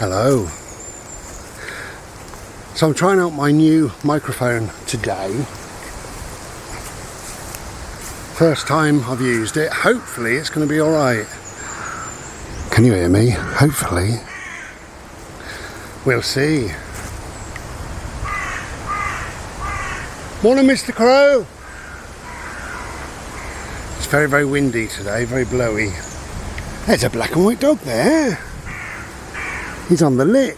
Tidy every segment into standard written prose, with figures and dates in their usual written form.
Hello. So I'm trying out my new microphone today. First time I've used it. Hopefully it's going to be alright. Can you hear me? Hopefully. We'll see. Morning, Mr. Crow. It's very, very windy today, very blowy. There's a black and white dog there. He's on the lick.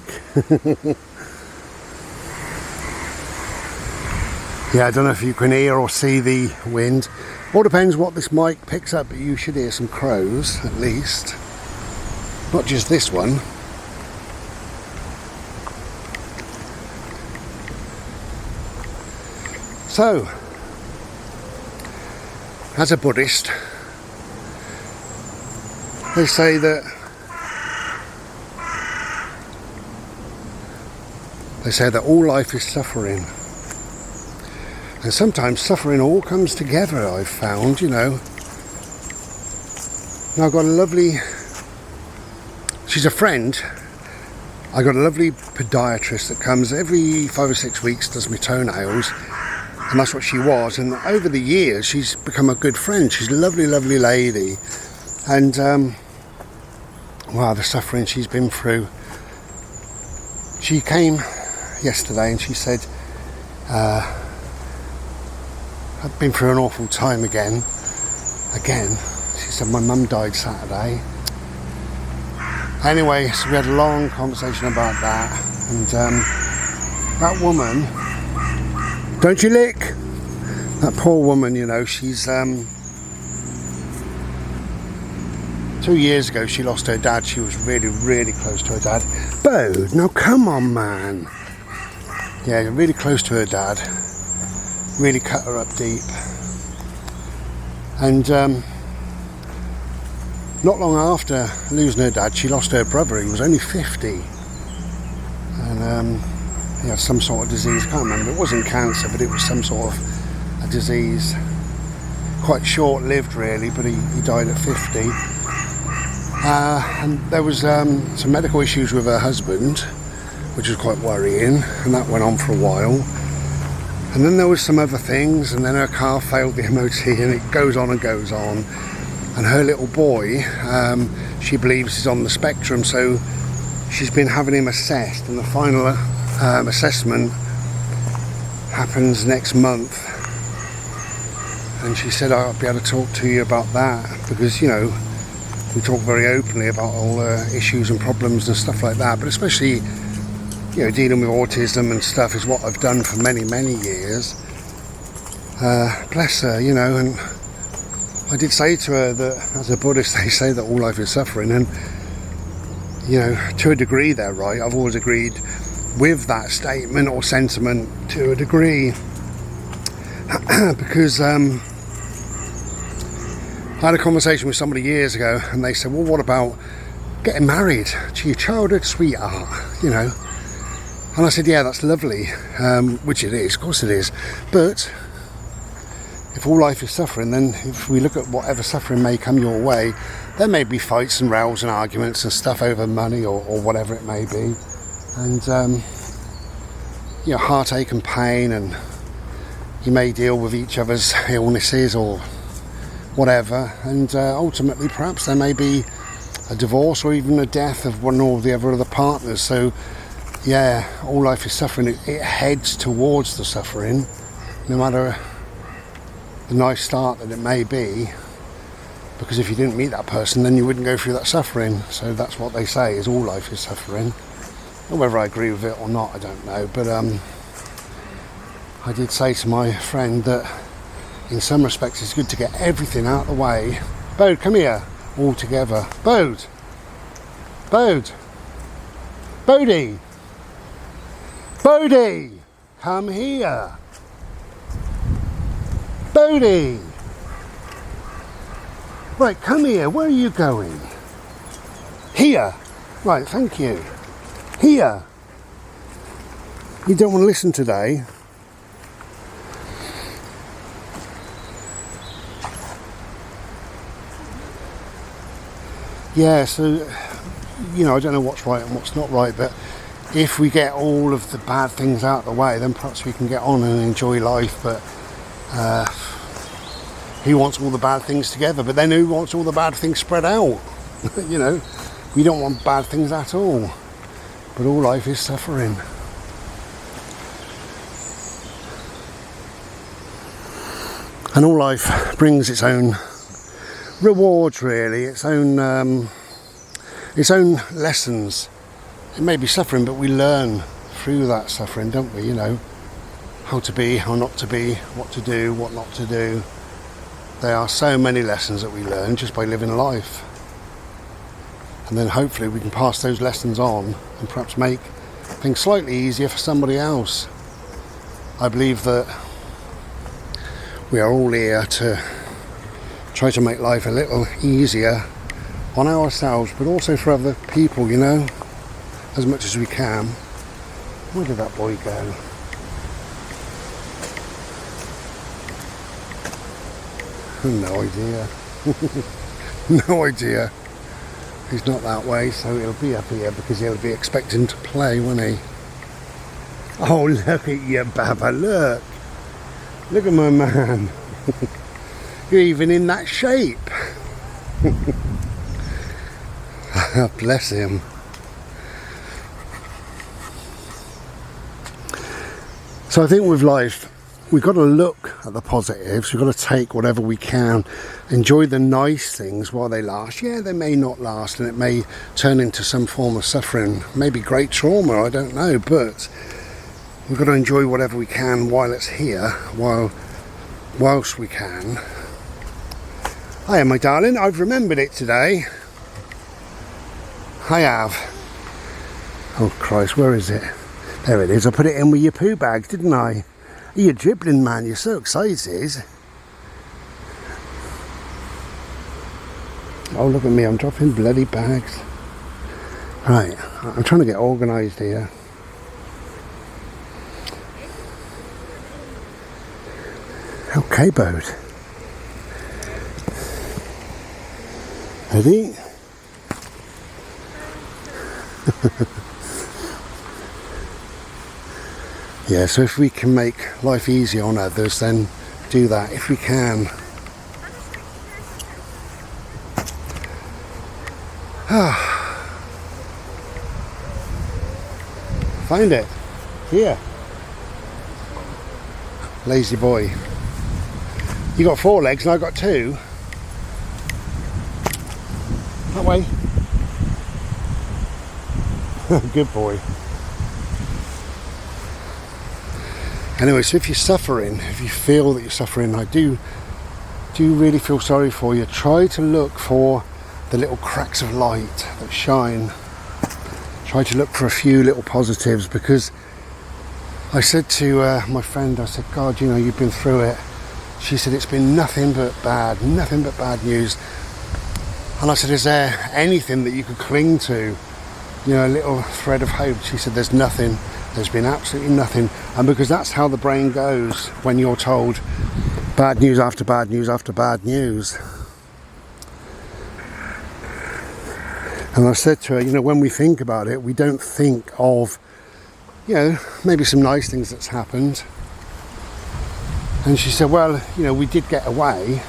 Yeah, I don't know if you can hear or see the wind. All depends what this mic picks up, but you should hear some crows at least. Not just this one. So, as a Buddhist, they say that all life is suffering. And sometimes suffering all comes together, I've found, you know. Now I've got a lovely, she's a friend. I got a lovely podiatrist that comes every 5 or 6 weeks, does my toenails. And that's what she was. And over the years, she's become a good friend. She's a lovely, lovely lady. And, wow, the suffering she's been through. She came yesterday and she said, I've been through an awful time again. She said, my mum died Saturday. Anyway, so we had a long conversation about that. And that woman, don't you lick? That poor woman, you know, she's 2 years ago she lost her dad. She was really, really close to her dad. Bode, now come on, man. Yeah, really close to her dad. Really cut her up deep. And not long after losing her dad, she lost her brother. He was only 50. And he had some sort of disease. I can't remember. It wasn't cancer, but it was some sort of a disease. Quite short-lived, really, but he died at 50. And there was some medical issues with her husband, which was quite worrying, and that went on for a while. And then there was some other things, and then her car failed the MOT, and it goes on and goes on. And her little boy, she believes is on the spectrum, so she's been having him assessed, and the final assessment happens next month. And she said, I'll be able to talk to you about that, because, you know, we talk very openly about all issues and problems and stuff like that, but especially, you know, dealing with autism and stuff is what I've done for many, many years. Bless her, you know, and I did say to her that as a Buddhist they say that all life is suffering, and, you know, to a degree they're right. I've always agreed with that statement or sentiment to a degree. Because I had a conversation with somebody years ago, and they said, well, what about getting married to your childhood sweetheart, you know? And I said, yeah, that's lovely, which it is, of course it is. But if all life is suffering, then if we look at whatever suffering may come your way, there may be fights and rows and arguments and stuff over money or whatever it may be. And, you know, heartache and pain, and you may deal with each other's illnesses or whatever. And ultimately, perhaps there may be a divorce or even a death of one or the other of the partners. So, yeah, all life is suffering. It heads towards the suffering, no matter the nice start that it may be, because if you didn't meet that person, then you wouldn't go through that suffering. So that's what they say, is all life is suffering. And whether I agree with it or not, I don't know. But I did say to my friend that in some respects it's good to get everything out of the way. Bode, come here, all together. Bode! Bode! Bodie! Bodie! Come here! Bodie! Right, come here. Where are you going? Here. Right, thank you. Here. You don't want to listen today. Yeah, so you know, I don't know what's right and what's not right, but if we get all of the bad things out of the way, then perhaps we can get on and enjoy life. But he wants all the bad things together, but then who wants all the bad things spread out? You know, we don't want bad things at all, but all life is suffering. And all life brings its own rewards, really, its own lessons. It may be suffering, but we learn through that suffering, don't we? You know, how to be, how not to be, what to do, what not to do. There are so many lessons that we learn just by living life. And then hopefully we can pass those lessons on and perhaps make things slightly easier for somebody else. I believe that we are all here to try to make life a little easier on ourselves, but also for other people, you know, as much as we can. Where did that boy go? No idea. No idea. He's not that way, so he'll be up here because he'll be expecting to play, won't he? Oh, look at you, Baba, look. Look at my man. You're even in that shape. Bless him. So I think with life, we've got to look at the positives. We've got to take whatever we can, enjoy the nice things while they last. Yeah, they may not last, and it may turn into some form of suffering, maybe great trauma, I don't know, but we've got to enjoy whatever we can while it's here, whilst we can. Hiya, my darling, I've remembered it today. I have. Oh Christ, where is it? There it is. I put it in with your poo bag, didn't I? You're dribbling, man. You're so excited. Oh, look at me. I'm dropping bloody bags. Right. I'm trying to get organised here. Okay, boat. Ready? Yeah, so if we can make life easier on others, then do that if we can. Find it. Here. Lazy boy. You got 4 legs and I got 2. That way. Good boy. Anyway, so if you're suffering, if you feel that you're suffering, I do really feel sorry for you. Try to look for the little cracks of light that shine. Try to look for a few little positives, because I said to my friend, I said, God, you know, you've been through it. She said, it's been nothing but bad news. And I said, is there anything that you could cling to? You know, a little thread of hope. She said, there's nothing. There's been absolutely nothing. And because that's how the brain goes when you're told bad news after bad news after bad news. And I said to her, you know, when we think about it, we don't think of, you know, maybe some nice things that's happened. And she said, well, you know, we did get away,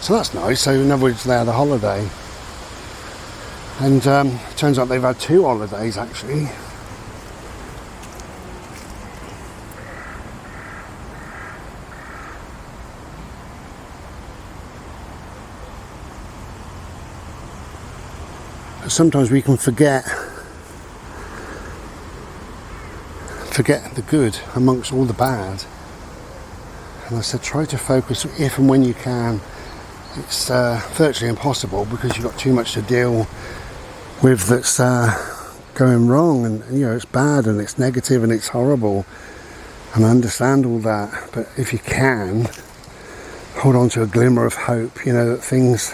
so that's nice. So in other words, they had a holiday. And turns out they've had 2 holidays actually. Sometimes we can forget the good amongst all the bad. And I said, try to focus if and when you can. It's virtually impossible because you've got too much to deal with that's going wrong, and you know, it's bad and it's negative and it's horrible, and I understand all that. But if you can, hold on to a glimmer of hope, you know, that things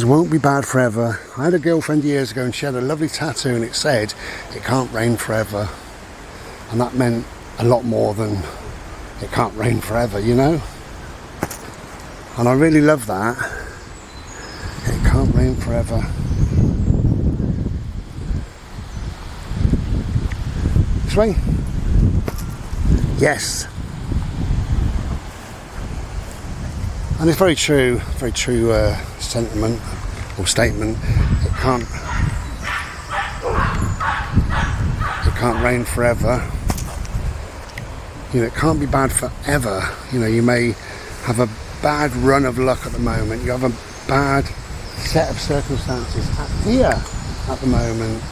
won't be bad forever. I had a girlfriend years ago and she had a lovely tattoo and it said, it can't rain forever. And that meant a lot more than it can't rain forever, you know? And I really love that. It can't rain forever. This way. Yes. And it's very true sentiment or statement. It can't rain forever. You know, it can't be bad forever. You know, you may have a bad run of luck at the moment. You have a bad set of circumstances here at the moment.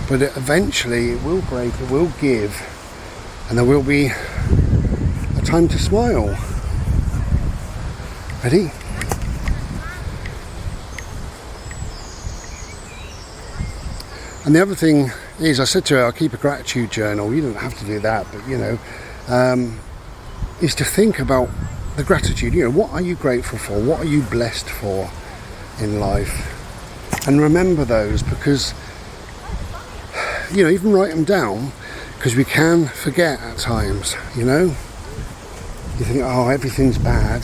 But eventually it will break, it will give, and there will be a time to smile. Ready? And the other thing is, I said to her, I'll keep a gratitude journal. You don't have to do that, but you know, is to think about the gratitude. You know, what are you grateful for? What are you blessed for in life? And remember those, because, you know, even write them down, because we can forget at times, you know. You think, oh, everything's bad.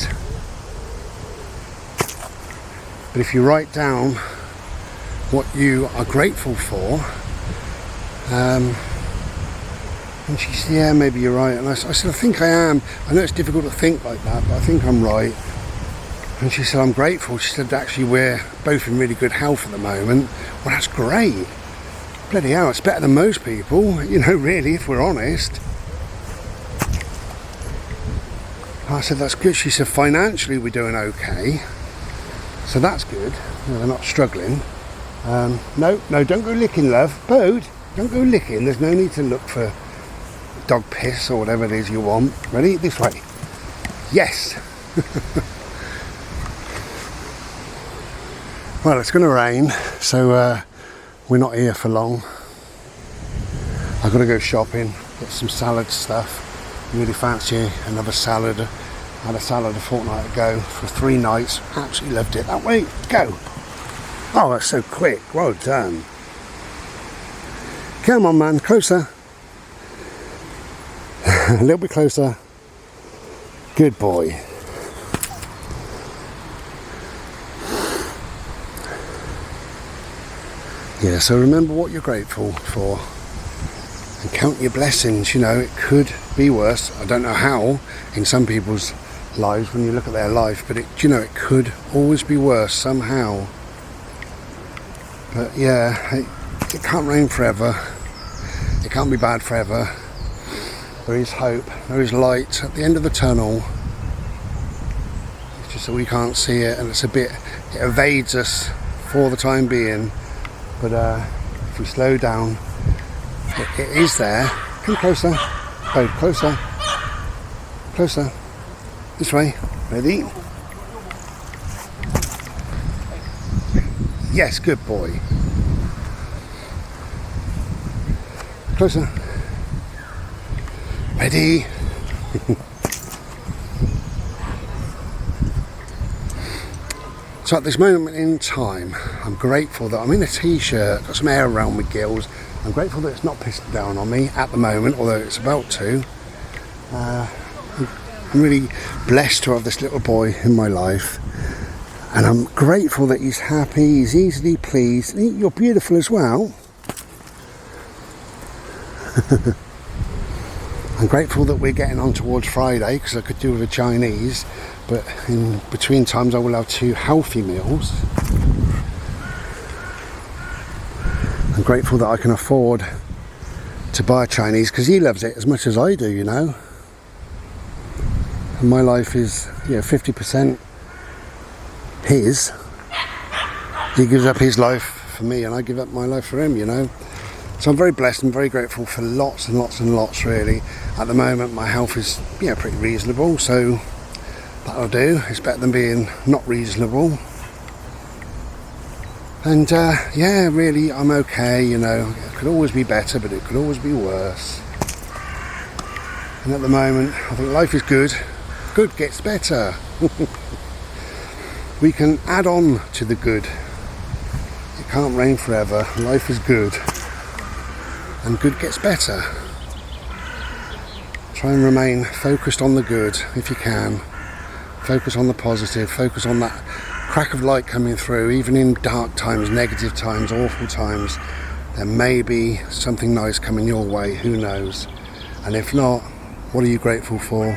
But if you write down what you are grateful for, and she said, yeah, maybe you're right. And I said, I think I am. I know it's difficult to think like that, but I think I'm right. And she said, I'm grateful. She said, actually, we're both in really good health at the moment. Well, that's great. Bloody hell, it's better than most people, you know, really, if we're honest. I said, that's good. She said, financially, we're doing okay. So that's good. You know, they're not struggling. No, don't go licking, love. Bode, don't go licking. There's no need to look for dog piss or whatever it is you want. Ready? This way. Yes. Well, it's going to rain, so we're not here for long. I've got to go shopping, get some salad stuff. Really fancy another salad. I had a salad a fortnight ago for 3 nights. Absolutely loved it. That way, go. Oh, that's so quick. Well done. Come on, man. Closer. A little bit closer. Good boy. Yeah, so remember what you're grateful for and count your blessings. You know, it could be worse. I don't know how in some people's lives when you look at their life, but you know, it could always be worse somehow. But yeah, it can't rain forever. It can't be bad forever. There is hope. There is light at the end of the tunnel. It's just that we can't see it, and it evades us for the time being. But if we slow down, it is there. Come closer. Oh, closer. Closer. This way. Ready? Yes, good boy. Closer. Ready? So at this moment in time, I'm grateful that I'm in a t-shirt, got some air around my gills. I'm grateful that it's not pissing down on me at the moment, although it's about to. I'm really blessed to have this little boy in my life. And I'm grateful that he's happy, he's easily pleased. You're beautiful as well. I'm grateful that we're getting on towards Friday, because I could do with a Chinese, but in between times I will have 2 healthy meals. I'm grateful that I can afford to buy a Chinese, because he loves it as much as I do, you know. And my life is, 50% his. He gives up his life for me, and I give up my life for him, you know. So I'm very blessed and very grateful for lots and lots and lots, really. At the moment, my health is, pretty reasonable, so that'll do. It's better than being not reasonable. And, really, I'm okay, you know. It could always be better, but it could always be worse. And at the moment, I think life is good. Good gets better. We can add on to the good. It can't rain forever. Life is good. And good gets better. Try and remain focused on the good if you can. Focus on the positive. Focus on that crack of light coming through, even in dark times, negative times, awful times. there may be something nice coming your way, who knows. And if not, what are you grateful for?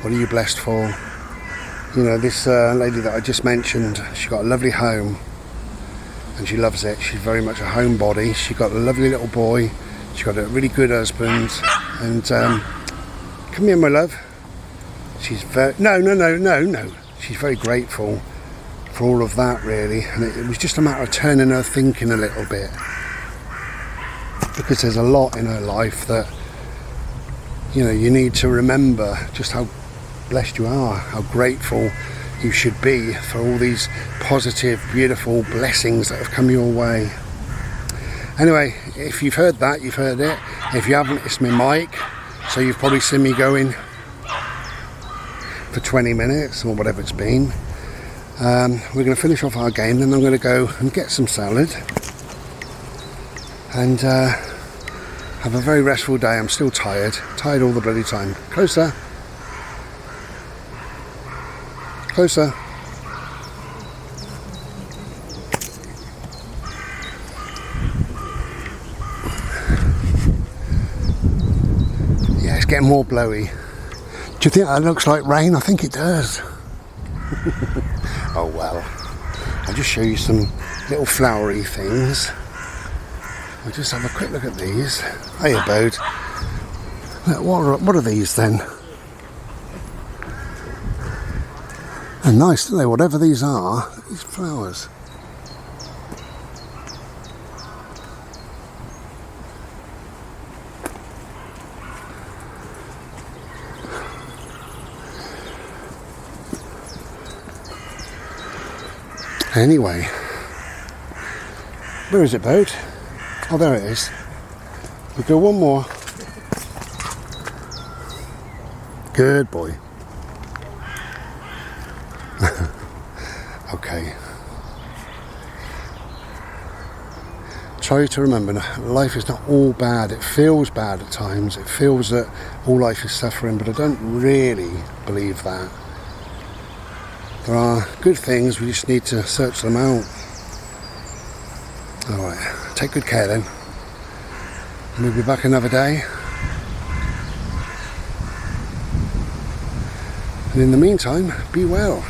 What are you blessed for? You know, this lady that I just mentioned, she got a lovely home and she loves it. She's very much a homebody. She got a lovely little boy. She got a really good husband. And come here, my love. She's very no. She's very grateful for all of that, really. And it was just a matter of turning her thinking a little bit, because there's a lot in her life that, you know, you need to remember just how blessed you are, how grateful you should be for all these positive, beautiful blessings that have come your way. Anyway, if you've heard that, you've heard it. If you haven't, it's my mic, so you've probably seen me going for 20 minutes or whatever it's been. We're going to finish off our game, then I'm going to go and get some salad and have a very restful day. I'm still tired all the bloody time. Closer. Yeah, it's getting more blowy. Do you think that looks like rain? I think it does. Oh well. I'll just show you some little flowery things. We'll just have a quick look at these. Hey, Bode. Look, what are these then? They're nice, aren't they? Whatever these are, these flowers. Anyway, where is it, Bode? Oh, there it is. We go one more. Good boy. Okay. Try to remember, life is not all bad. It feels bad at times. It feels that all life is suffering, but I don't really believe that. There are good things, we just need to search them out. Alright, take good care then. We'll be back another day. And in the meantime, be well.